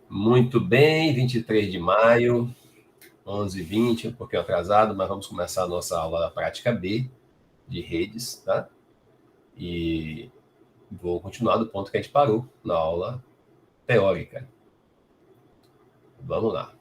Muito bem, 23 de maio, 11h20, um pouquinho atrasado, mas vamos começar a nossa aula da prática B de redes, tá? E vou continuar do ponto que a gente parou na aula teórica. Vamos lá.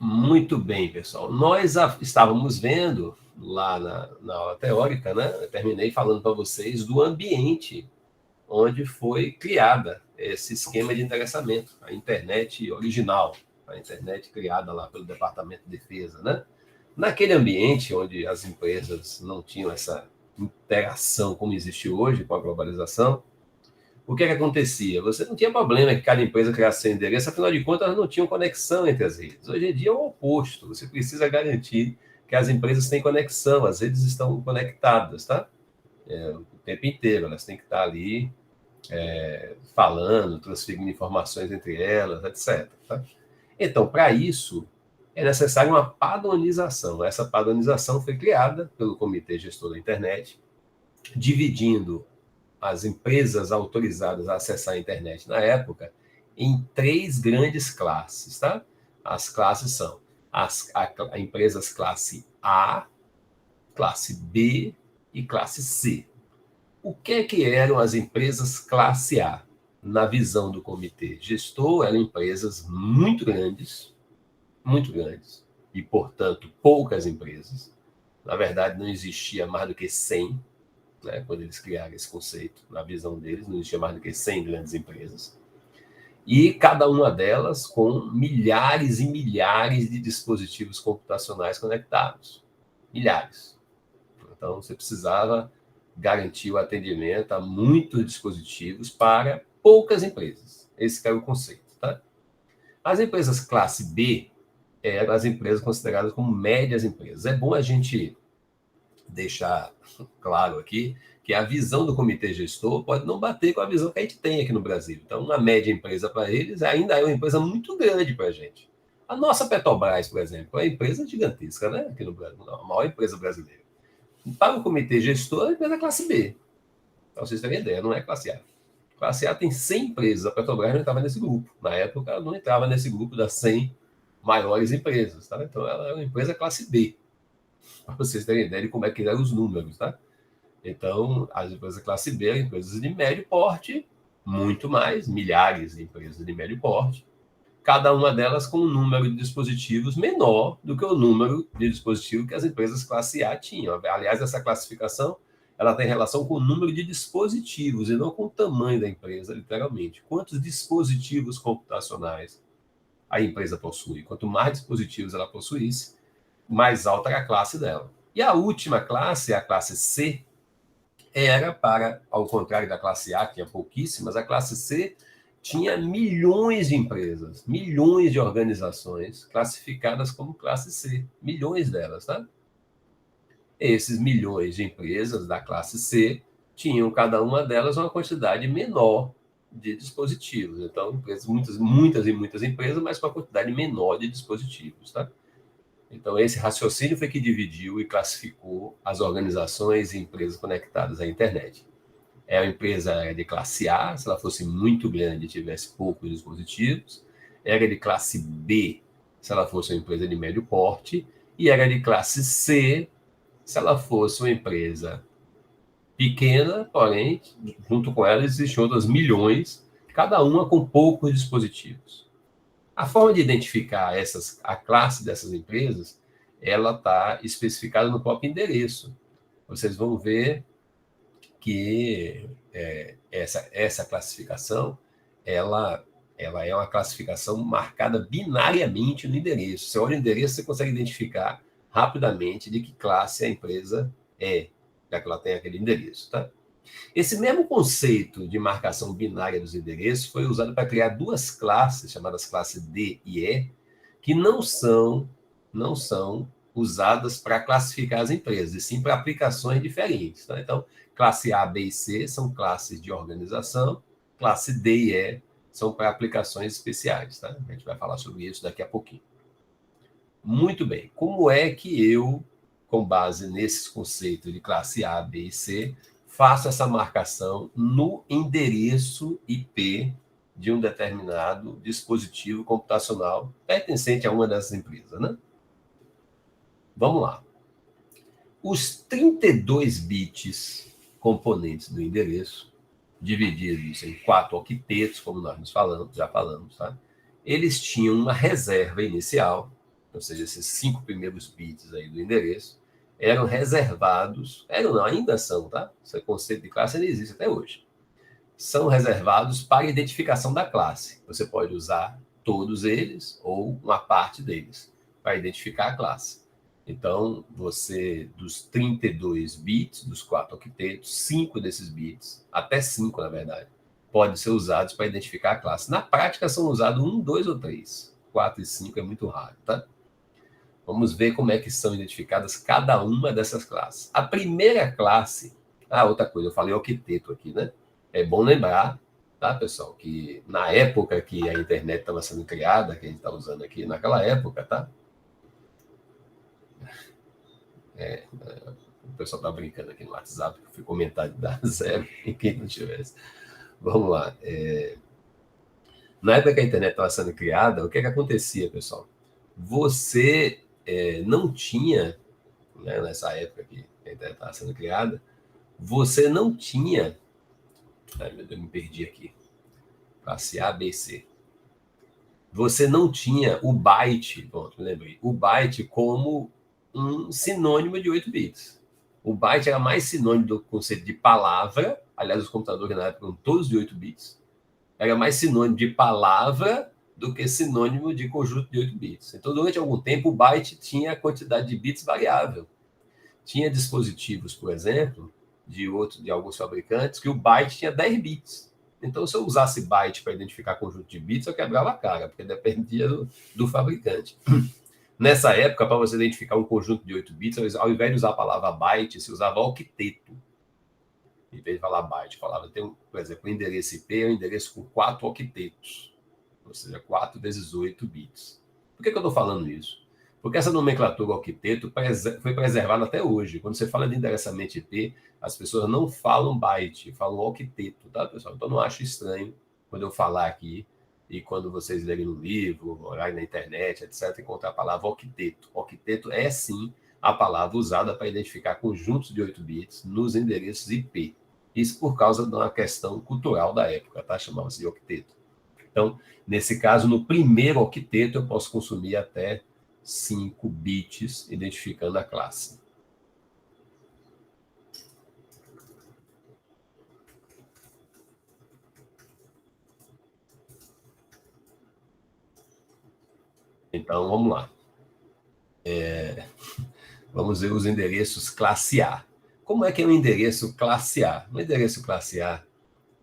Muito bem, pessoal. Nós estávamos vendo lá na aula teórica, né? Eu terminei falando para vocês do ambiente onde foi criada esse esquema de endereçamento, a internet original, a internet criada lá pelo Departamento de Defesa, né? Naquele ambiente onde as empresas não tinham essa interação como existe hoje com a globalização, o que acontecia? Você não tinha problema que cada empresa criasse seu endereço, afinal de contas, elas não tinham conexão entre as redes. Hoje em dia é o oposto, você precisa garantir que as empresas têm conexão, as redes estão conectadas, tá? O tempo inteiro, elas têm que estar ali falando, transferindo informações entre elas, etc. Tá? Então, para isso, é necessário uma padronização. Essa padronização foi criada pelo Comitê Gestor da Internet, dividindo as empresas autorizadas a acessar a internet na época em 3 grandes classes, tá? As classes são as empresas classe A, classe B e classe C. O que eram as empresas classe A? Na visão do comitê gestor, eram empresas muito grandes, e, portanto, poucas empresas. Na verdade, não existia mais do que 100, né, quando eles criaram esse conceito. Na visão deles, não existia mais do que 100 grandes empresas. E cada uma delas com milhares e milhares de dispositivos computacionais conectados. Milhares. Então, você precisava garantir o atendimento a muitos dispositivos para poucas empresas. Esse era o conceito. Tá? As empresas classe B eram as empresas consideradas como médias empresas. É bom a gente deixar claro aqui que a visão do comitê gestor pode não bater com a visão que a gente tem aqui no Brasil. Então, uma média empresa para eles ainda é uma empresa muito grande para a gente. A nossa Petrobras, por exemplo, é uma empresa gigantesca, né? Aqui no Brasil, a maior empresa brasileira. Para o comitê gestor, é a empresa classe B. Para vocês terem ideia, não é classe A. Classe A tem 100 empresas, a Petrobras não estava nesse grupo. Na época, ela não entrava nesse grupo das 100 maiores empresas. Tá? Então, ela é uma empresa classe B. Para vocês terem ideia de como é que eram os números. Tá? Então, as empresas classe B são empresas de médio porte, muito mais, milhares de empresas de médio porte, cada uma delas com um número de dispositivos menor do que o número de dispositivos que as empresas classe A tinham. Aliás, essa classificação ela tem relação com o número de dispositivos e não com o tamanho da empresa, literalmente. Quantos dispositivos computacionais a empresa possui? Quanto mais dispositivos ela possuísse, mais alta era a classe dela. E a última classe, a classe C, era para, ao contrário da classe A, que tinha pouquíssimas, a classe C tinha milhões de empresas, milhões de organizações classificadas como classe C, milhões delas, tá? Esses milhões de empresas da classe C tinham cada uma delas uma quantidade menor de dispositivos. Então, empresas, muitas empresas, mas com uma quantidade menor de dispositivos, tá? Então, esse raciocínio foi que dividiu e classificou as organizações e empresas conectadas à internet. É uma empresa de classe A, se ela fosse muito grande e tivesse poucos dispositivos. Era de classe B, se ela fosse uma empresa de médio porte. E era de classe C, se ela fosse uma empresa pequena, porém, junto com ela existem outras milhões, cada uma com poucos dispositivos. A forma de identificar a classe dessas empresas, ela está especificada no próprio endereço. Vocês vão ver que essa classificação, ela é uma classificação marcada binariamente no endereço. Você olha o endereço, você consegue identificar rapidamente de que classe a empresa é, já que ela tem aquele endereço, tá? Esse mesmo conceito de marcação binária dos endereços foi usado para criar 2 classes, chamadas classe D e E, que não são usadas para classificar as empresas, e sim para aplicações diferentes. Tá? Então, classe A, B e C são classes de organização, classe D e E são para aplicações especiais. Tá? A gente vai falar sobre isso daqui a pouquinho. Muito bem. Como é que eu, com base nesses conceitos de classe A, B e C, faço essa marcação no endereço IP de um determinado dispositivo computacional pertencente a uma dessas empresas, né? Vamos lá. Os 32 bits componentes do endereço, divididos em 4 octetos, como nós já falamos, tá? Eles tinham uma reserva inicial, ou seja, esses 5 primeiros bits aí do endereço, eram reservados, ainda são, tá? Esse conceito de classe ainda existe até hoje. São reservados para a identificação da classe. Você pode usar todos eles ou uma parte deles para identificar a classe. Então, você, dos 32 bits, dos 4 octetos, 5 desses bits, até 5, na verdade, podem ser usados para identificar a classe. Na prática, são usados 1, 2 ou 3. 4 e 5 é muito raro, tá? Vamos ver como é que são identificadas cada uma dessas classes. A primeira classe... outra coisa, eu falei octeto aqui, né? É bom lembrar, tá, pessoal, que na época que a internet estava sendo criada, que a gente está usando aqui, naquela época, tá? O pessoal está brincando aqui no WhatsApp, que eu fui comentar de dar 0 em quem não tivesse. Vamos lá. Na época que a internet estava sendo criada, o que acontecia, pessoal? Você não tinha, né, nessa época que a internet estava sendo criada, você não tinha... Ai, meu Deus, me perdi aqui. Classe A, B, C. Você não tinha o byte, pronto, me lembrei, o byte como um sinônimo de 8 bits. O byte era mais sinônimo do conceito de palavra, aliás, os computadores na época eram todos de 8 bits, era mais sinônimo de palavra do que sinônimo de conjunto de 8 bits. Então, durante algum tempo, o byte tinha a quantidade de bits variável. Tinha dispositivos, por exemplo, de alguns fabricantes, que o byte tinha 10 bits. Então, se eu usasse byte para identificar conjunto de bits, eu quebrava a cara, porque dependia do fabricante. Nessa época, para você identificar um conjunto de 8 bits, ao invés de usar a palavra byte, se usava octeto. Em vez de falar byte, falava, por exemplo, o endereço IP é um endereço com 4 octetos, ou seja, 4 vezes 8 bits. Por que eu estou falando isso? Porque essa nomenclatura octeto foi preservada até hoje. Quando você fala de endereçamento IP, as pessoas não falam byte, falam octeto, tá, pessoal? Então, não acho estranho quando eu falar aqui e quando vocês lerem no livro, olharem na internet, etc., encontrar a palavra octeto. Octeto é, sim, a palavra usada para identificar conjuntos de 8 bits nos endereços IP. Isso por causa de uma questão cultural da época, tá? Chamava-se de octeto. Então, nesse caso, no primeiro octeto, eu posso consumir até 5 bits identificando a classe. Então, vamos lá. Vamos ver os endereços classe A. Como é que é um endereço classe A? O endereço classe A,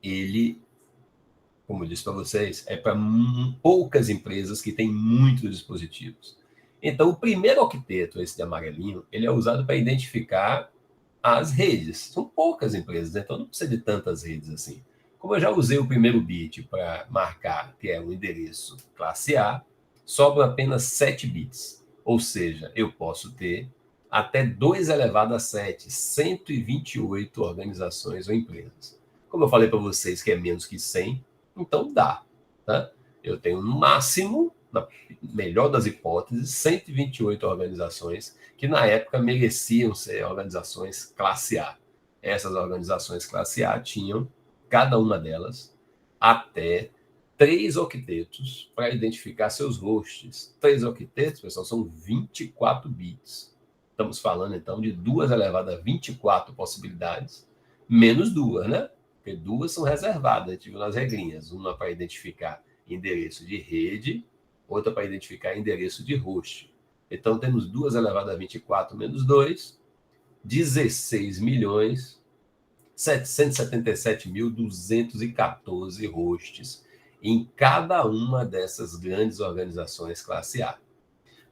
ele, como eu disse para vocês, é para poucas empresas que têm muitos dispositivos. Então, o primeiro octeto, esse de amarelinho, ele é usado para identificar as redes. São poucas empresas, então não precisa de tantas redes assim. Como eu já usei o primeiro bit para marcar que é o endereço classe A, sobram apenas 7 bits. Ou seja, eu posso ter até 2 elevado a 7, 128 organizações ou empresas. Como eu falei para vocês que é menos que 100, então dá. Tá? Eu tenho no máximo, na melhor das hipóteses, 128 organizações que na época mereciam ser organizações classe A. Essas organizações classe A tinham, cada uma delas, até 3 octetos para identificar seus hosts. 3 octetos, pessoal, são 24 bits. Estamos falando, então, de 2 elevado a 24 possibilidades, menos 2, né? Porque 2 são reservadas, a gente viu nas regrinhas. Uma para identificar endereço de rede, outra para identificar endereço de host. Então, temos 2 elevado a 24 menos 2, 16 milhões 777.214 hosts em cada uma dessas grandes organizações classe A.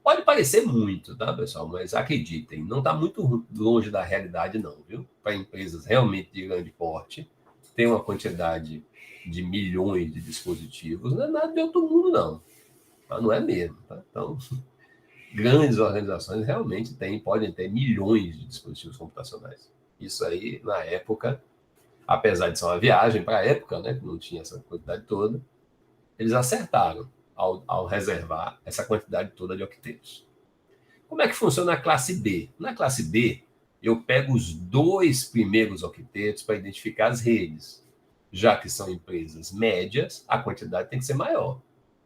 Pode parecer muito, tá, pessoal? Mas acreditem, não está muito longe da realidade, não, viu? Para empresas realmente de grande porte, tem uma quantidade de milhões de dispositivos, não é nada de outro mundo, não. Não é mesmo, tá? Então, grandes organizações realmente podem ter milhões de dispositivos computacionais. Isso aí, na época, apesar de ser uma viagem para a época, né, que não tinha essa quantidade toda, eles acertaram ao reservar essa quantidade toda de octetos. Como é que funciona a classe B? Na classe B, eu pego os 2 primeiros octetos para identificar as redes. Já que são empresas médias, a quantidade tem que ser maior.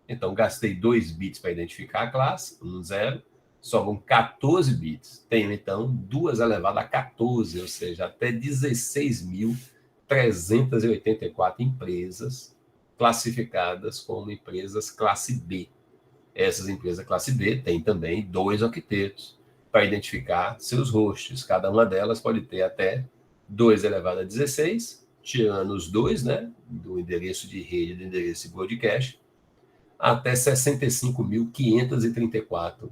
Então, gastei 2 bits para identificar a classe, 1, 0, sobram 14 bits. Tenho, então, 2 elevado a 14, ou seja, até 16.384 empresas classificadas como empresas classe B. Essas empresas classe B têm também 2 octetos para identificar seus hosts. Cada uma delas pode ter até 2 elevado a 16, tirando os 2, né, do endereço de rede e do endereço de broadcast, até 65.534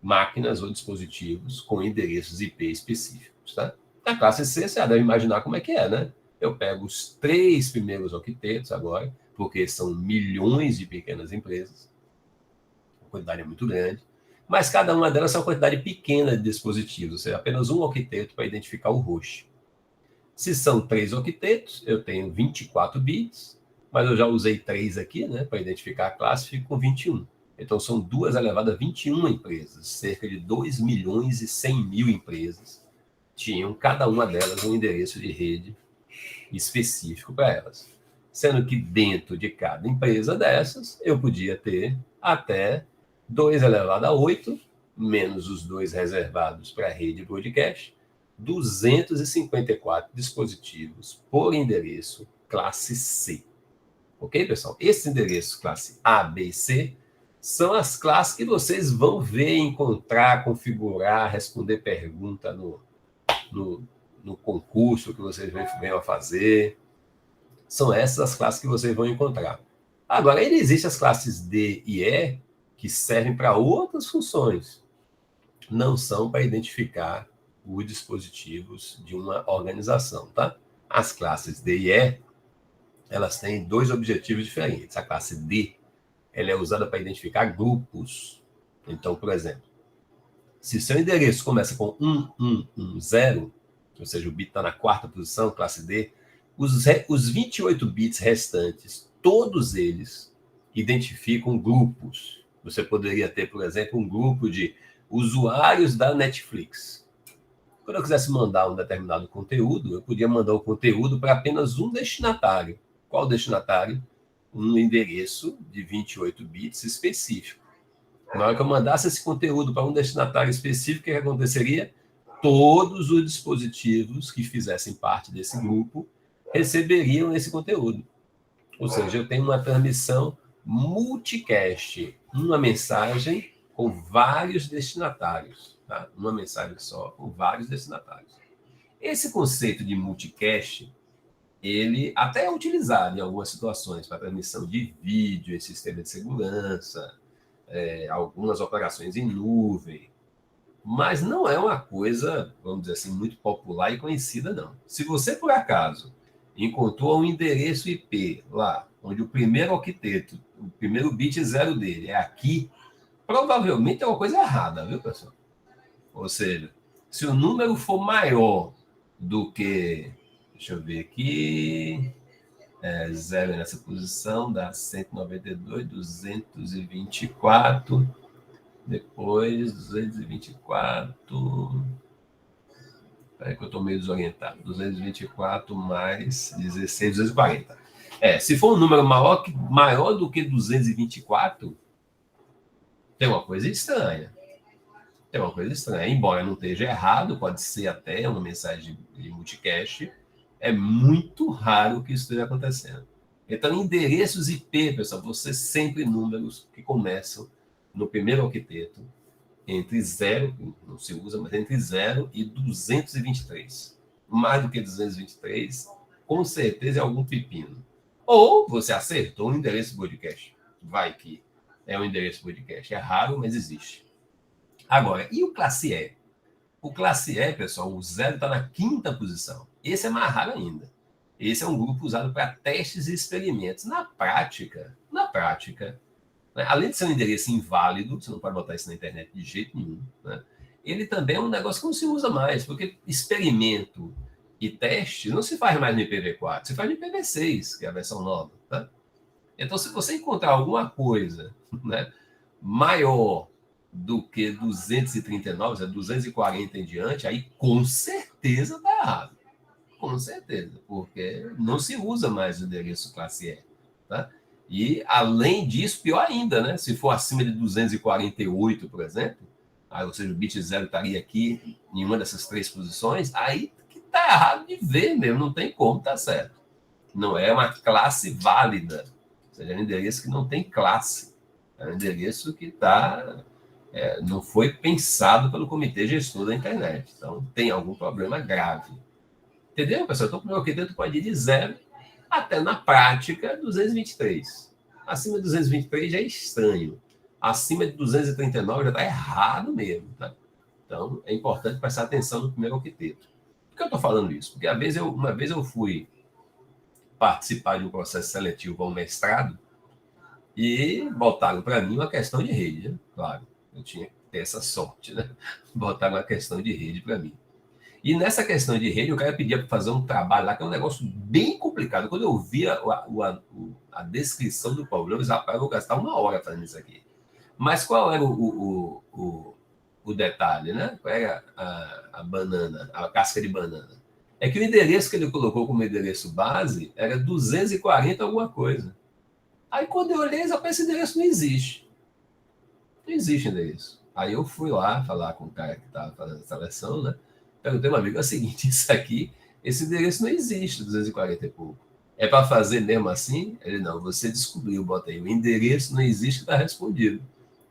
máquinas ou dispositivos com endereços IP específicos. Tá? Na classe C, você já deve imaginar como é que é, né? Eu pego os 3 primeiros octetos agora, porque são milhões de pequenas empresas, a quantidade é muito grande, mas cada uma delas é uma quantidade pequena de dispositivos, ou seja, apenas um octeto para identificar o host. Se são 3 octetos, eu tenho 24 bits, mas eu já usei 3 aqui, né, para identificar a classe, fico com 21. Então, são 2 elevado a 21 empresas, cerca de 2.100.000 empresas tinham cada uma delas um endereço de rede específico para elas. Sendo que dentro de cada empresa dessas, eu podia ter até 2 elevado a 8, menos os 2 reservados para a rede broadcast, 254 dispositivos por endereço classe C. Ok, pessoal? Esses endereços classe A, B e C são as classes que vocês vão ver, encontrar, configurar, responder pergunta no concurso que vocês venham a fazer. São essas as classes que vocês vão encontrar. Agora, ainda existem as classes D e E que servem para outras funções. Não são para identificar os dispositivos de uma organização, tá? As classes D e E, elas têm 2 objetivos diferentes. A classe D, ela é usada para identificar grupos. Então, por exemplo, se seu endereço começa com 1110, ou seja, o bit está na 4ª posição, classe D, os 28 bits restantes, todos eles identificam grupos. Você poderia ter, por exemplo, um grupo de usuários da Netflix. Quando eu quisesse mandar um determinado conteúdo, eu podia mandar o conteúdo para apenas um destinatário. Qual destinatário? Um endereço de 28 bits específico. Na hora que eu mandasse esse conteúdo para um destinatário específico, o que aconteceria? Todos os dispositivos que fizessem parte desse grupo receberiam esse conteúdo. Ou seja, eu tenho uma transmissão multicast, uma mensagem com vários destinatários, tá? Uma mensagem só com vários destinatários. Esse conceito de multicast, ele até é utilizado em algumas situações para transmissão de vídeo em sistema de segurança, algumas operações em nuvem, mas não é uma coisa, vamos dizer assim, muito popular e conhecida, não. Se você, por acaso, encontrou um endereço IP lá, onde o primeiro octeto, o primeiro bit 0 dele é aqui, provavelmente é uma coisa errada, viu, pessoal? Ou seja, se o número for maior do que, deixa eu ver aqui, 0 nessa posição, dá 192, 224, depois 224... Peraí que eu estou meio desorientado. 224 mais 16, 240. Se for um número maior do que 224, tem uma coisa estranha. Tem uma coisa estranha. Embora não esteja errado, pode ser até uma mensagem de multicast, é muito raro que isso esteja acontecendo. Então, endereços IP, pessoal, você sempre números que começam no primeiro octeto, entre 0, não se usa, mas entre 0 e 223. Mais do que 223, com certeza é algum pepino. Ou você acertou um endereço podcast. Vai que é um endereço podcast. É raro, mas existe. Agora, e o classe E? O classe E, pessoal, o 0 está na 5ª posição. Esse é mais raro ainda. Esse é um grupo usado para testes e experimentos. Na prática, né? Além de ser um endereço inválido, você não pode botar isso na internet de jeito nenhum, né? Ele também é um negócio que não se usa mais, porque experimento e teste não se faz mais no IPv4, se faz no IPv6, que é a versão nova. Tá? Então, se você encontrar alguma coisa, né, maior do que 239, 240 em diante, aí com certeza está errado. Com certeza, porque não se usa mais o endereço classe E. Tá? E, além disso, pior ainda, né? Se for acima de 248, por exemplo, aí, ou seja, o bit 0 estaria aqui em uma dessas três posições, aí que está errado de ver mesmo, não tem como, tá certo. Não é uma classe válida, ou seja, é um endereço que não tem classe. É um endereço que não foi pensado pelo comitê gestor da internet. Então, tem algum problema grave. Entendeu, pessoal? Então, o que dentro pode ir de 0 até, na prática, 223. Acima de 223 já é estranho. Acima de 239 já está errado mesmo. Tá? Então, é importante prestar atenção no primeiro octeto. Por que eu estou falando isso? Porque uma vez eu fui participar de um processo seletivo ao mestrado e botaram para mim uma questão de rede, né? Claro, eu tinha que ter essa sorte, né? Botaram uma questão de rede para mim. E nessa questão de rede, o cara pedia para fazer um trabalho lá, que é um negócio bem complicado. Quando eu via a descrição do problema, eu vou gastar uma hora fazendo isso aqui. Mas qual era o detalhe, né? Qual era a banana, a casca de banana? É que o endereço que ele colocou como endereço base era 240 alguma coisa. Aí quando eu olhei, esse endereço não existe. Não existe endereço. Aí eu fui lá falar com o cara que estava fazendo a seleção, né? Perguntei, meu amigo, é o seguinte, isso aqui, esse endereço não existe, 240 e pouco. É para fazer mesmo assim? Ele, não, você descobriu, bota aí, o endereço não existe, está respondido.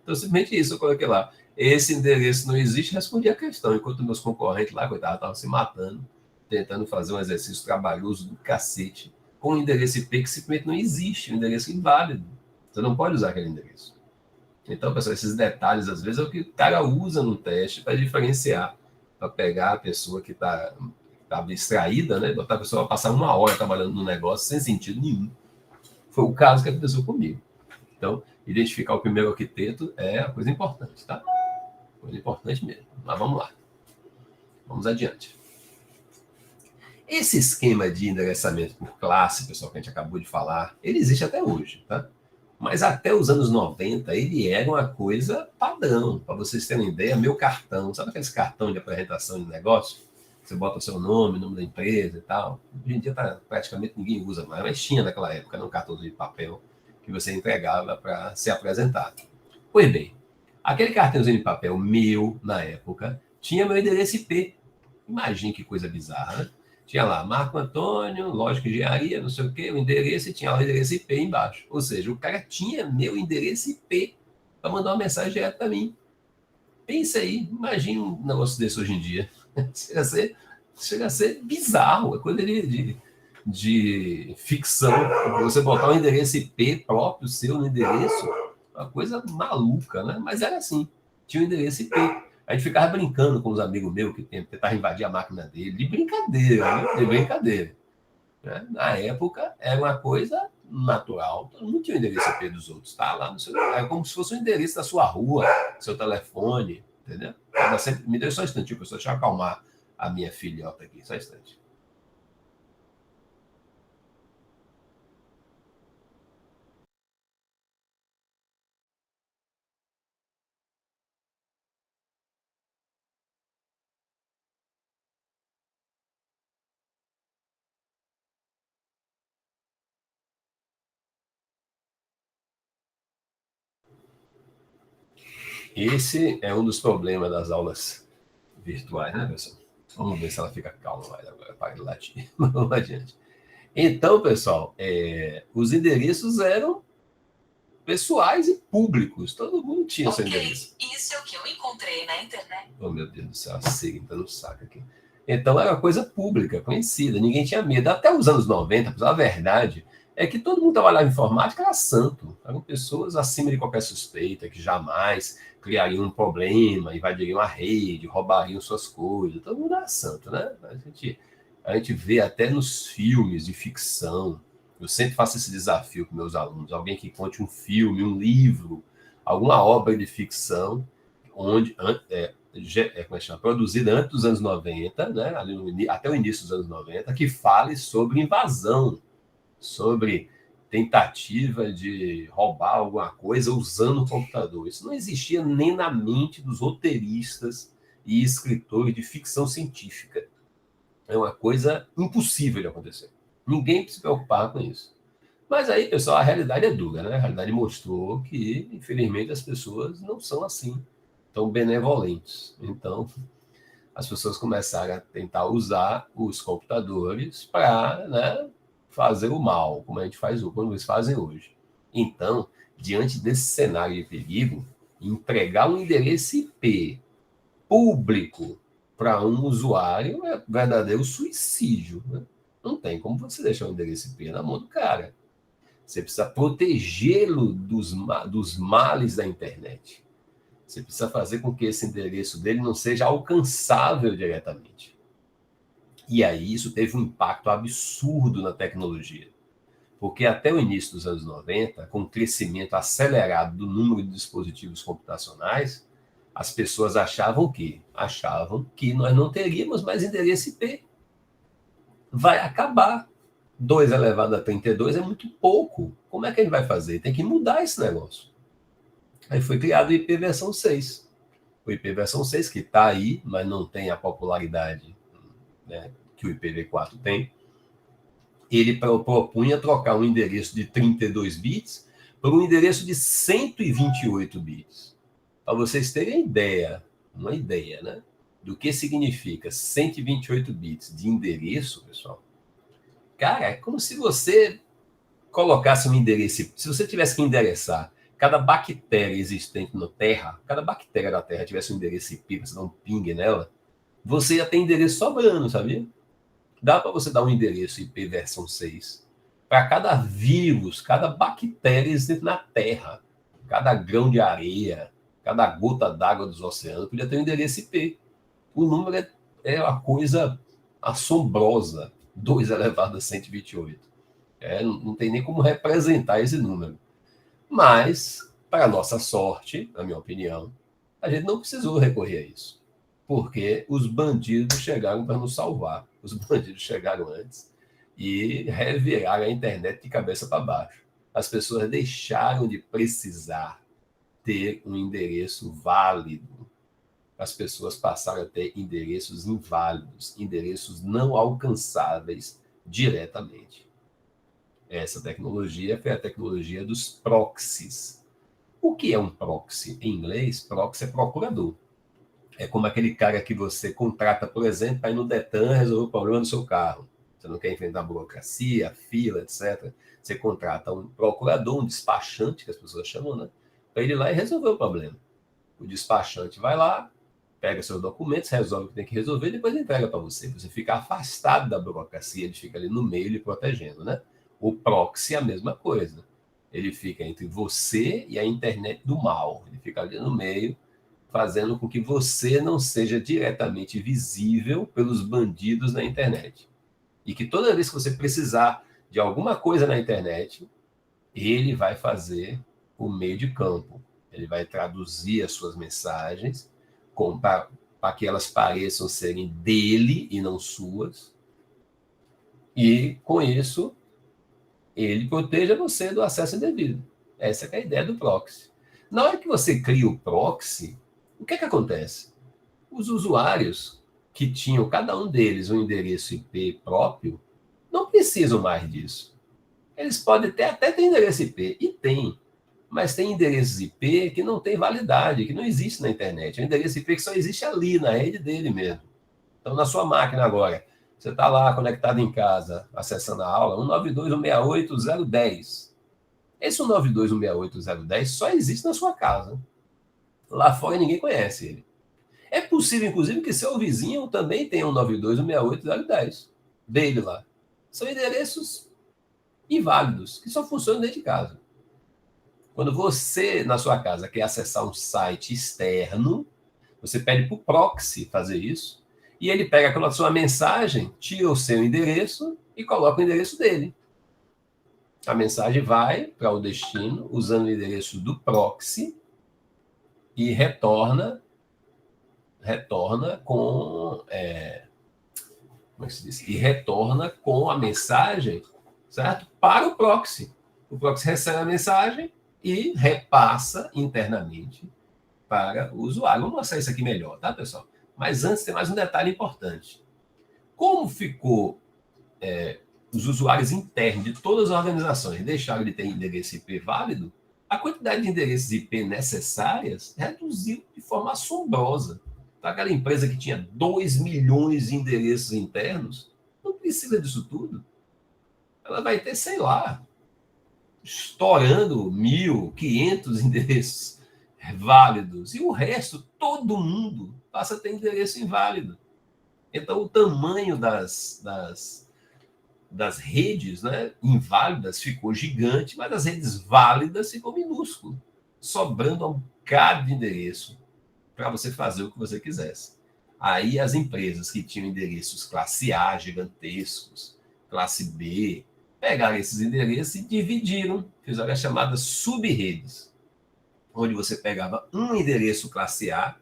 Então, simplesmente isso, eu coloquei lá. Esse endereço não existe, respondi a questão, enquanto meus concorrentes lá, coitados, estavam se matando, tentando fazer um exercício trabalhoso do cacete, com um endereço IP que simplesmente não existe, um endereço inválido. Você não pode usar aquele endereço. Então, pessoal, esses detalhes, às vezes, é o que o cara usa no teste para diferenciar, para pegar a pessoa que está abstraída, né? Botar a pessoa a passar uma hora trabalhando no negócio sem sentido nenhum. Foi o caso que aconteceu comigo. Então, identificar o primeiro octeto é a coisa importante, tá? Coisa importante mesmo. Mas vamos lá. Vamos adiante. Esse esquema de endereçamento por classe, pessoal, que a gente acabou de falar, ele existe até hoje, tá? Mas até os anos 90, ele era uma coisa padrão. Para vocês terem ideia, meu cartão, sabe aqueles cartão de apresentação de negócio? Você bota o seu nome, o nome da empresa e tal. Hoje em dia praticamente ninguém usa mais, mas tinha naquela época, um cartãozinho de papel que você entregava para ser apresentado. Pois bem, aquele cartãozinho de papel meu, na época, tinha meu endereço IP. Imagine que coisa bizarra, né? Tinha lá Marco Antônio, lógico, engenharia, não sei o quê, o endereço, e tinha lá o endereço IP embaixo. Ou seja, o cara tinha meu endereço IP para mandar uma mensagem direto para mim. Pensa aí, imagine um negócio desse hoje em dia. Chega a ser bizarro, é coisa de ficção. Você botar um endereço IP próprio seu no endereço, uma coisa maluca, né? Mas era assim, tinha um endereço IP. A gente ficava brincando com os amigos meus que tentavam invadir a máquina dele, de brincadeira, né? De brincadeira. Né? Na época, era uma coisa natural. Todo mundo tinha o endereço IP dos outros, tá lá no seu. É como se fosse o endereço da sua rua, seu telefone, entendeu? Me deu só um instantinho, pessoal, deixa eu acalmar a minha filhota aqui, só um instante. Esse é um dos problemas das aulas virtuais, né, pessoal? Vamos ver se ela fica calma mais agora, para de latir. Vamos adiante. Então, pessoal, os endereços eram pessoais e públicos. Todo mundo tinha seu endereço. Isso é o que eu encontrei na internet. Oh, meu Deus do céu, a Siri entrando no saco aqui. Então, era uma coisa pública, conhecida. Ninguém tinha medo. Até os anos 90, a verdade é que todo mundo que trabalhava em informática era santo. Eram pessoas acima de qualquer suspeita, que jamais criariam um problema, invadiriam a rede, roubariam suas coisas. Todo mundo era santo, né? A gente vê até nos filmes de ficção, Eu sempre faço esse desafio com meus alunos, alguém que conte um filme, um livro, alguma obra de ficção, onde como é que chama? Produzida antes dos anos 90, né? Até o início dos anos 90, que fale sobre invasão, sobre tentativa de roubar alguma coisa usando o computador. Isso não existia nem na mente dos roteiristas e escritores de ficção científica. É uma coisa impossível de acontecer. Ninguém se preocupava com isso. Mas aí, pessoal, a realidade é dura, né? A realidade mostrou que, infelizmente, as pessoas não são assim, tão benevolentes. Então, as pessoas começaram a tentar usar os computadores para, né, fazer o mal, como a gente faz, como eles fazem hoje. Então, diante desse cenário de perigo, entregar um endereço IP público para um usuário é verdadeiro suicídio, né? Não tem como você deixar o endereço IP na mão do cara. Você precisa protegê-lo dos males da internet. Você precisa fazer com que esse endereço dele não seja alcançável diretamente. E aí isso teve um impacto absurdo na tecnologia. Porque até o início dos anos 90, com o crescimento acelerado do número de dispositivos computacionais, as pessoas achavam que nós não teríamos mais endereço IP. Vai acabar. 2 elevado a 32 é muito pouco. Como é que a gente vai fazer? Tem que mudar esse negócio. Aí foi criado o IP versão 6. O IP versão 6, que está aí, mas não tem a popularidade, né, que o IPv4 tem. Ele propunha trocar um endereço de 32 bits por um endereço de 128 bits. Para vocês terem uma ideia, né, do que significa 128 bits de endereço, pessoal. Cara, é como se você colocasse um endereço. Se você tivesse que endereçar cada bactéria existente na Terra, cada bactéria da Terra tivesse um endereço IP, você dá um ping nela, você ia ter endereço sobrando, sabia? Dá para você dar um endereço IP versão 6 para cada vírus, cada bactéria existente na Terra, cada grão de areia, cada gota d'água dos oceanos, podia ter um endereço IP. O número é uma coisa assombrosa, 2 elevado a 128. Não tem nem como representar esse número. Mas, para nossa sorte, na minha opinião, a gente não precisou recorrer a isso. Porque os bandidos chegaram para nos salvar. Os bandidos chegaram antes e reviraram a internet de cabeça para baixo. As pessoas deixaram de precisar ter um endereço válido. As pessoas passaram a ter endereços inválidos, endereços não alcançáveis diretamente. Essa tecnologia foi a tecnologia dos proxies. O que é um proxy? Em inglês, proxy é procurador. É como aquele cara que você contrata, por exemplo, para ir no Detran resolver o problema do seu carro. Você não quer enfrentar a burocracia, a fila, etc. Você contrata um procurador, um despachante, que as pessoas chamam, né? Para ele ir lá e resolver o problema. O despachante vai lá, pega seus documentos, resolve o que tem que resolver e depois entrega para você. Você fica afastado da burocracia, ele fica ali no meio, lhe protegendo, né? O proxy é a mesma coisa. Ele fica entre você e a internet do mal. Ele fica ali no meio, fazendo com que você não seja diretamente visível pelos bandidos na internet. E que toda vez que você precisar de alguma coisa na internet, ele vai fazer o meio de campo. Ele vai traduzir as suas mensagens para que elas pareçam serem dele e não suas. E, com isso, ele proteja você do acesso indevido. Essa é a ideia do proxy. Na hora que você cria o proxy, o que acontece? Os usuários que tinham, cada um deles, um endereço IP próprio, não precisam mais disso. Eles podem até ter endereço IP, e tem, mas tem endereços IP que não tem validade, que não existe na internet. É um endereço IP que só existe ali, na rede dele mesmo. Então, na sua máquina agora, você está lá conectado em casa, acessando a aula, 192.168.010. Esse 192.168.010 só existe na sua casa. Lá fora ninguém conhece ele. É possível, inclusive, que seu vizinho também tenha 192.168.010 dele lá. São endereços inválidos, que só funcionam dentro de casa. Quando você, na sua casa, quer acessar um site externo, você pede para o proxy fazer isso, e ele pega aquela sua mensagem, tira o seu endereço e coloca o endereço dele. A mensagem vai para o destino usando o endereço do proxy e retorna com como é que se diz? E retorna com a mensagem, certo? Para o proxy. O proxy recebe a mensagem e repassa internamente para o usuário. Vamos mostrar isso aqui melhor, tá, pessoal? Mas antes tem mais um detalhe importante. Como ficou os usuários internos de todas as organizações deixaram de ter endereço IP válido, a quantidade de endereços IP necessárias reduziu de forma assombrosa. Então, aquela empresa que tinha 2 milhões de endereços internos, não precisa disso tudo. Ela vai ter, sei lá, estourando 1.500 endereços válidos. E o resto, todo mundo passa a ter endereço inválido. Então, o tamanho das redes, né, inválidas ficou gigante, mas as redes válidas ficou minúsculo, sobrando um bocado de endereço para você fazer o que você quisesse. Aí as empresas que tinham endereços classe A gigantescos, classe B, pegaram esses endereços e dividiram, fizeram as chamadas sub-redes, onde você pegava um endereço classe A,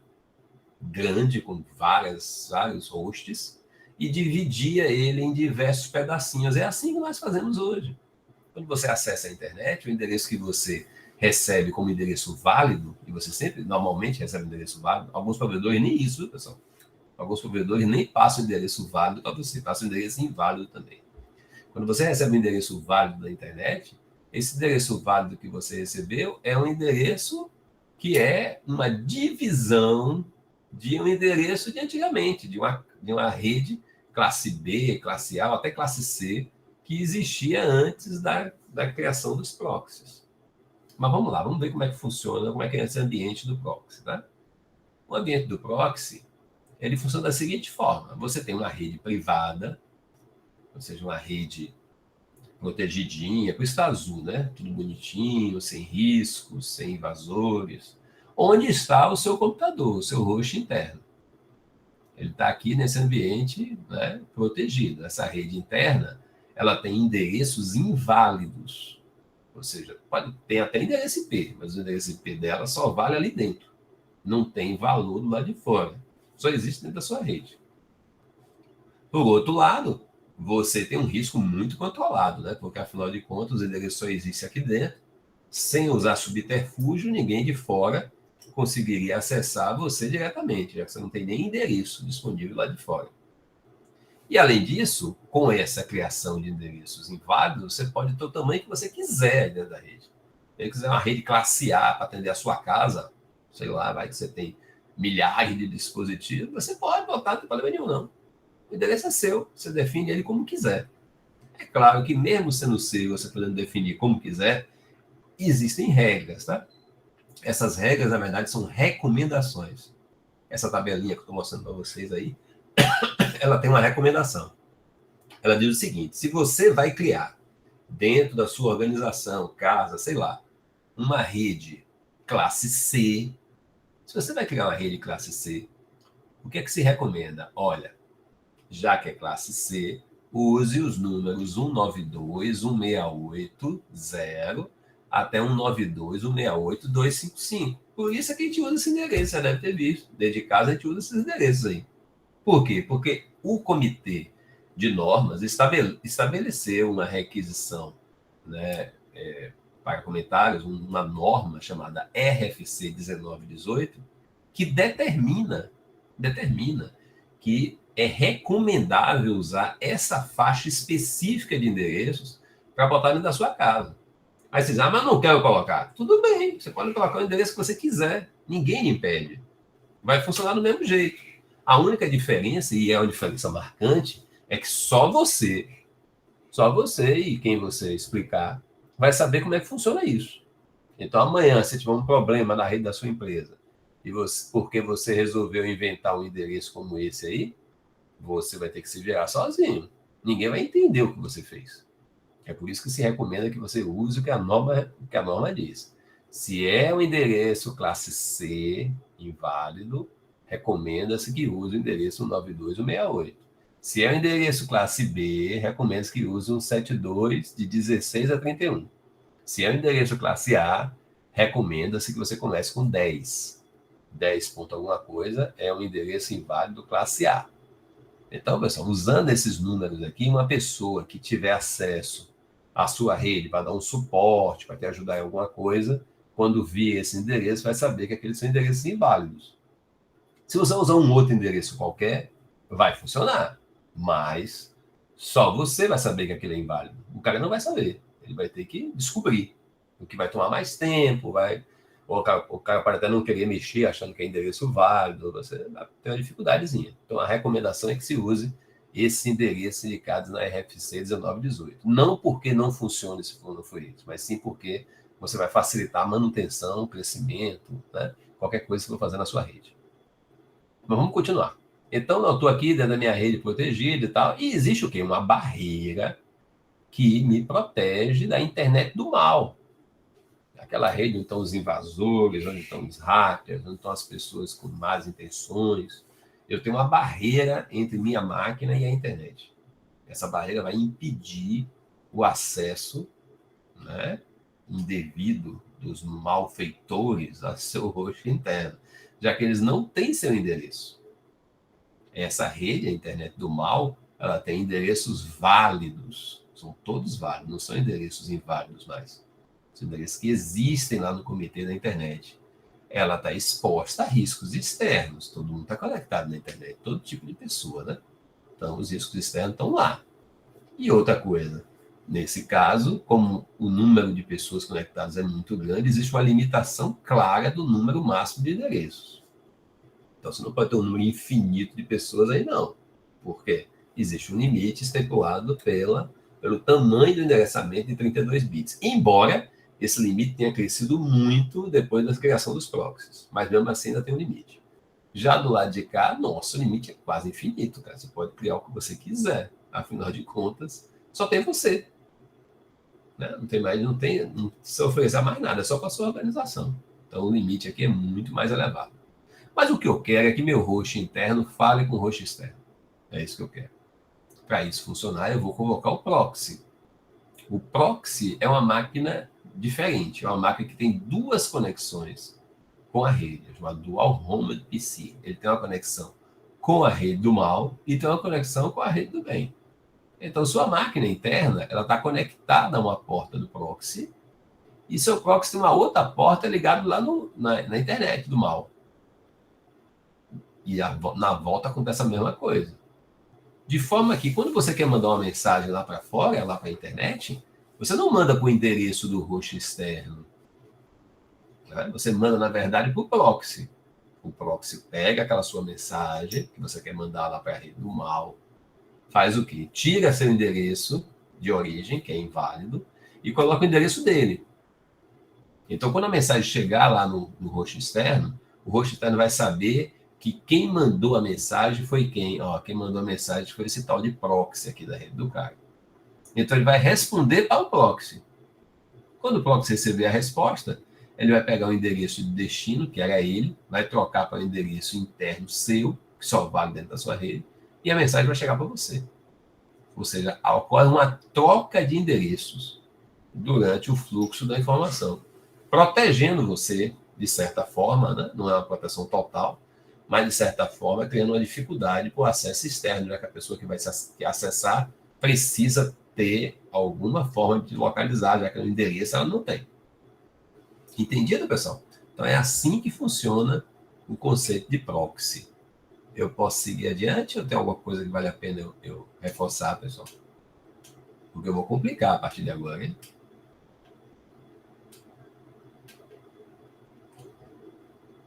grande, com vários hosts, e dividia ele em diversos pedacinhos. É assim que nós fazemos hoje. Quando você acessa a internet, o endereço que você recebe como endereço válido, e você sempre, normalmente, recebe um endereço válido, alguns provedores nem isso, pessoal. Alguns provedores nem passam o endereço válido para você, passam o endereço inválido também. Quando você recebe um endereço válido da internet, esse endereço válido que você recebeu é um endereço que é uma divisão de um endereço de antigamente, de uma rede classe B, classe A, ou até classe C, que existia antes da criação dos proxies. Mas vamos lá, vamos ver como é que funciona, como é que é esse ambiente do proxy. Tá? O ambiente do proxy, ele funciona da seguinte forma. Você tem uma rede privada, ou seja, uma rede protegidinha, por isso está azul, né? Tudo bonitinho, sem riscos, sem invasores. Onde está o seu computador, o seu host interno? Ele está aqui nesse ambiente, né, protegido. Essa rede interna, ela tem endereços inválidos. Ou seja, tem até endereço IP, mas o endereço IP dela só vale ali dentro. Não tem valor do lado de fora. Só existe dentro da sua rede. Por outro lado, você tem um risco muito controlado, né? Porque, afinal de contas, o endereço só existe aqui dentro. Sem usar subterfúgio, ninguém de fora conseguiria acessar você diretamente, já que você não tem nem endereço disponível lá de fora. E, além disso, com essa criação de endereços inválidos, você pode ter o tamanho que você quiser dentro da rede. Se você quiser uma rede classe A para atender a sua casa, sei lá, vai que você tem milhares de dispositivos, você pode botar, não tem problema nenhum, não. O endereço é seu, você define ele como quiser. É claro que mesmo sendo seu, você podendo definir como quiser, existem regras, tá? Essas regras, na verdade, são recomendações. Essa tabelinha que eu estou mostrando para vocês aí, ela tem uma recomendação. Ela diz o seguinte: se você vai criar dentro da sua organização, casa, sei lá, uma rede classe C, se você vai criar uma rede classe C, o que é que se recomenda? Olha, já que é classe C, use os números 192.168.0 até 192.168.255. Por isso é que a gente usa esse endereço, você deve ter visto. Desde casa a gente usa esses endereços aí. Por quê? Porque o comitê de normas estabeleceu uma requisição, né, para comentários, uma norma chamada RFC 1918, que determina que é recomendável usar essa faixa específica de endereços para botar dentro da sua casa. Aí você diz, mas não quero colocar. Tudo bem, você pode colocar o endereço que você quiser. Ninguém impede. Vai funcionar do mesmo jeito. A única diferença, e é uma diferença marcante, é que só você e quem você explicar, vai saber como é que funciona isso. Então, amanhã, se tiver um problema na rede da sua empresa, porque você resolveu inventar um endereço como esse aí, você vai ter que se virar sozinho. Ninguém vai entender o que você fez. É por isso que se recomenda que você use o que a norma diz. Se é um endereço classe C inválido, recomenda-se que use o endereço 192.168. Se é um endereço classe B, recomendo que use um 72 de 16 a 31. Se é um endereço classe A, recomenda-se que você comece com 10. 10 ponto alguma coisa é um endereço inválido classe A. Então, pessoal, usando esses números aqui, uma pessoa que tiver acesso à sua rede para dar um suporte, para te ajudar em alguma coisa, quando vir esse endereço, vai saber que aqueles são endereços inválidos. Se você usar um outro endereço qualquer, vai funcionar, mas só você vai saber que aquele é inválido. O cara não vai saber, ele vai ter que descobrir, o que vai tomar mais tempo, o cara pode até não querer mexer, achando que é endereço válido, você vai ter uma dificuldadezinha. Então, a recomendação é que se use esses endereços indicados na RFC 1918. Não porque não funcione se não for isso, mas sim porque você vai facilitar a manutenção, o crescimento, né? Qualquer coisa que você for fazer na sua rede. Mas vamos continuar. Então, eu estou aqui dentro da minha rede protegida e tal, e existe o quê? Uma barreira que me protege da internet do mal. Aquela rede onde estão os invasores, onde estão os hackers, onde estão as pessoas com más intenções. Eu tenho uma barreira entre minha máquina e a internet. Essa barreira vai impedir o acesso, né, indevido dos malfeitores a seu host interno, já que eles não têm seu endereço. Essa rede, a internet do mal, ela tem endereços válidos. São todos válidos, não são endereços inválidos mais. São endereços que existem lá no comitê da internet. Ela está exposta a riscos externos. Todo mundo está conectado na internet, todo tipo de pessoa, né? Então, os riscos externos estão lá. E outra coisa, nesse caso, como o número de pessoas conectadas é muito grande, existe uma limitação clara do número máximo de endereços. Então, você não pode ter um número infinito de pessoas aí, não. Por quê? Existe um limite estipulado pelo tamanho do endereçamento de 32 bits. Embora esse limite tenha crescido muito depois da criação dos proxies. Mas, mesmo assim, ainda tem um limite. Já do lado de cá, nosso limite é quase infinito, cara. Você pode criar o que você quiser. Afinal de contas, só tem você. Né? Não se oferecer mais nada, é só para a sua organização. Então, o limite aqui é muito mais elevado. Mas o que eu quero é que meu host interno fale com o host externo. É isso que eu quero. Para isso funcionar, eu vou convocar o proxy. O proxy é uma máquina diferente. É uma máquina que tem duas conexões com a rede, chamada Dual Home PC. Ele tem uma conexão com a rede do mal e tem uma conexão com a rede do bem. Então, sua máquina interna, ela está conectada a uma porta do proxy e seu proxy tem uma outra porta ligada lá na internet do mal. E na volta acontece a mesma coisa. De forma que, quando você quer mandar uma mensagem lá para fora, lá para a internet, você não manda para o endereço do host externo. Né? Você manda, na verdade, para o proxy. O proxy pega aquela sua mensagem que você quer mandar lá para a rede do mal, faz o quê? Tira seu endereço de origem, que é inválido, e coloca o endereço dele. Então, quando a mensagem chegar lá no host externo, o host externo vai saber que quem mandou a mensagem foi quem? Quem mandou a mensagem foi esse tal de proxy aqui da rede do cara. Então, ele vai responder para o proxy. Quando o proxy receber a resposta, ele vai pegar o endereço de destino, que era ele, vai trocar para o endereço interno seu, que só vale dentro da sua rede, e a mensagem vai chegar para você. Ou seja, ocorre uma troca de endereços durante o fluxo da informação, protegendo você, de certa forma, né? Não é uma proteção total, mas, de certa forma, criando uma dificuldade para o acesso externo, já que a pessoa que vai acessar precisa ter alguma forma de localizar, já que o endereço ela não tem. Entendido, pessoal? Então, é assim que funciona o conceito de proxy. Eu posso seguir adiante ou tem alguma coisa que vale a pena eu reforçar, pessoal? Porque eu vou complicar a partir de agora, hein?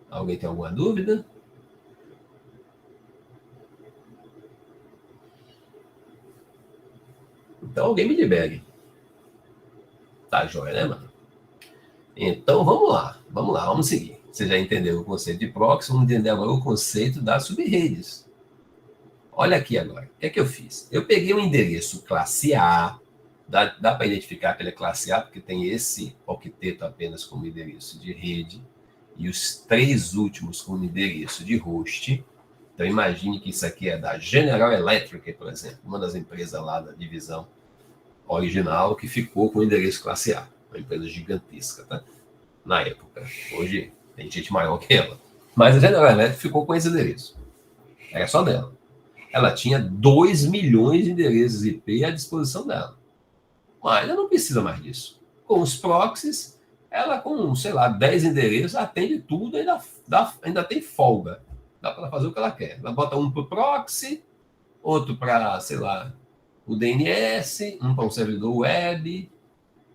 Alguém tem alguma dúvida? Então alguém me libere. Tá joia, né, mano? Então vamos seguir. Você já entendeu o conceito de proxy, vamos entender agora o conceito das subredes. Olha aqui agora, o que é que eu fiz? Eu peguei um endereço classe A, dá para identificar que ele é classe A, porque tem esse octeto apenas como endereço de rede, e os 3 últimos como endereço de host. Então, imagine que isso aqui é da General Electric, por exemplo, uma das empresas lá da divisão original que ficou com o endereço classe A, uma empresa gigantesca, tá? Na época. Hoje tem gente maior que ela. Mas a General Electric ficou com esse endereço. Era só dela. Ela tinha 2 milhões de endereços IP à disposição dela. Mas ela não precisa mais disso. Com os proxies, ela com, sei lá, 10 endereços, atende tudo, ainda tem folga. Dá para fazer o que ela quer. Ela bota um para o proxy, outro para, sei lá, o DNS, um para um servidor web,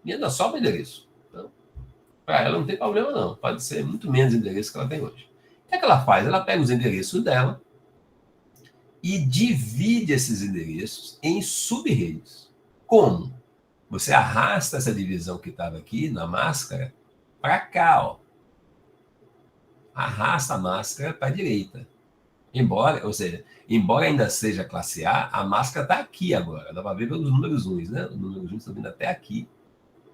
e ainda sobra endereço. Então, para ela não tem problema não. Pode ser muito menos endereço que ela tem hoje. O que é que ela faz? Ela pega os endereços dela e divide esses endereços em sub-redes. Como? Você arrasta essa divisão que estava aqui na máscara para cá, ó. Arrasta a máscara para a direita. Embora ainda seja classe A, a máscara está aqui agora. Dá para ver pelos números 1, né? Os números 1 estão vindo até aqui.